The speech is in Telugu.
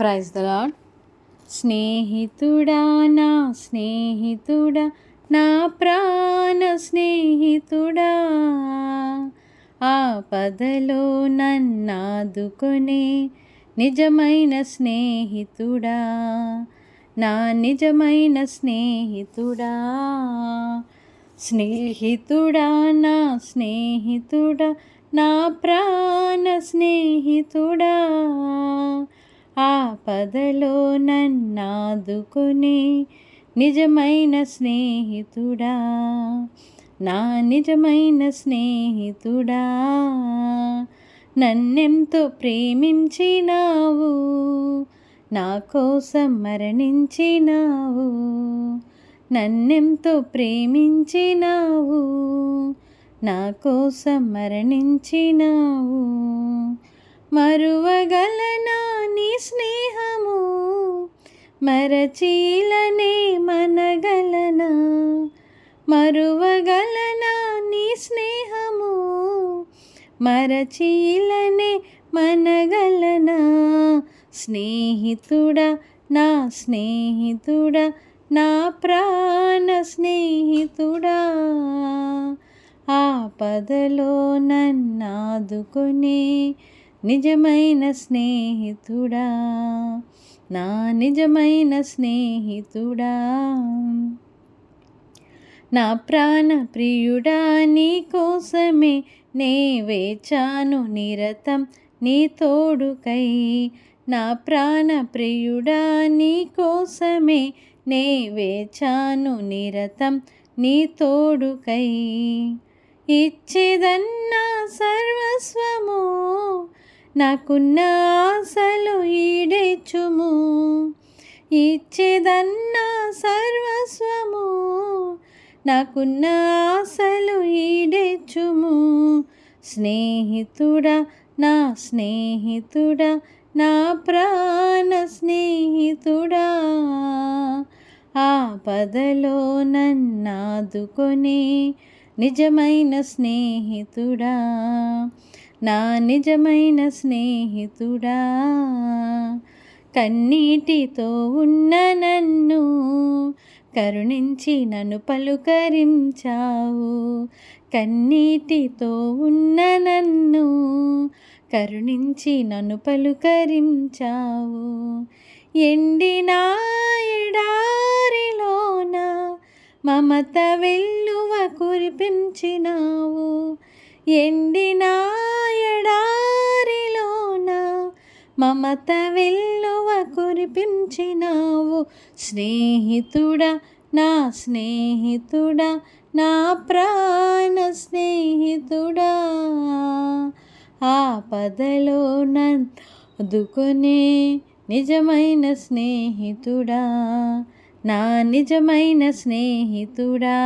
Praise the lord. స్నేహితుడా నా స్నేహితుడా, నా ప్రాణ స్నేహితుడా, ఆపదలో నన్నాదుకొనే నిజమైన స్నేహితుడా, నా నిజమైన స్నేహితుడా. స్నేహితుడా నా స్నేహితుడా, నా ప్రాణ స్నేహితుడా, ఆపదలో నన్నాదుకునే నిజమైన స్నేహితుడా, నా నిజమైన స్నేహితుడా. నన్నెంతో ప్రేమించినావు, నా కోసం మరణించినావు. నన్నెంతో ప్రేమించినావు, నా కోసం మరణించినావు. మరువగలనా నీ స్నేహము, మరచీలనే మనగలనా. మరువగలనా నీ స్నేహము, మరచీలనే మనగలనా. స్నేహితుడా నా స్నేహితుడా, నా ప్రాణ స్నేహితుడా, ఆపదలో నన్నాదుకునే నిజమైన స్నేహితుడా, నా నిజమైన స్నేహితుడా. నా ప్రాణ ప్రియుడా నీ కోసమే నే వేచాను నిరతం నీ తోడుకై. నా ప్రాణ ప్రియుడా నీ కోసమే నే వేచాను నిరతం నీ తోడుకై. ఇచ్చేదన్నా సర్వస్వము, నాకున్న ఆశలు ఈడేచుము. ఇచ్చేదన్నా సర్వస్వము, నాకున్న ఆశలు ఈడేచుము. స్నేహితుడా నా స్నేహితుడా, నా ప్రాణ స్నేహితుడా, ఆపదలో నన్నాదుకొనే నిజమైన స్నేహితుడా, నా నిజమైన స్నేహితుడా. కన్నీటితో ఉన్న నన్ను కరుణించి నన్ను పలుకరించావు. కన్నీటితో ఉన్న నన్ను కరుణించి నన్ను పలుకరించావు. ఎండిన ఎడారిలోన మమత వెల్లువ కురిపించినావు. ఎండిన ఎడారిలోన మమత వెల్లువ కురిపించినావు. స్నేహితుడా నా స్నేహితుడా, నా ప్రాణ స్నేహితుడా, ఆపదలో నన్నాదుకునే నిజమైన స్నేహితుడా, నా నిజమైన స్నేహితుడా.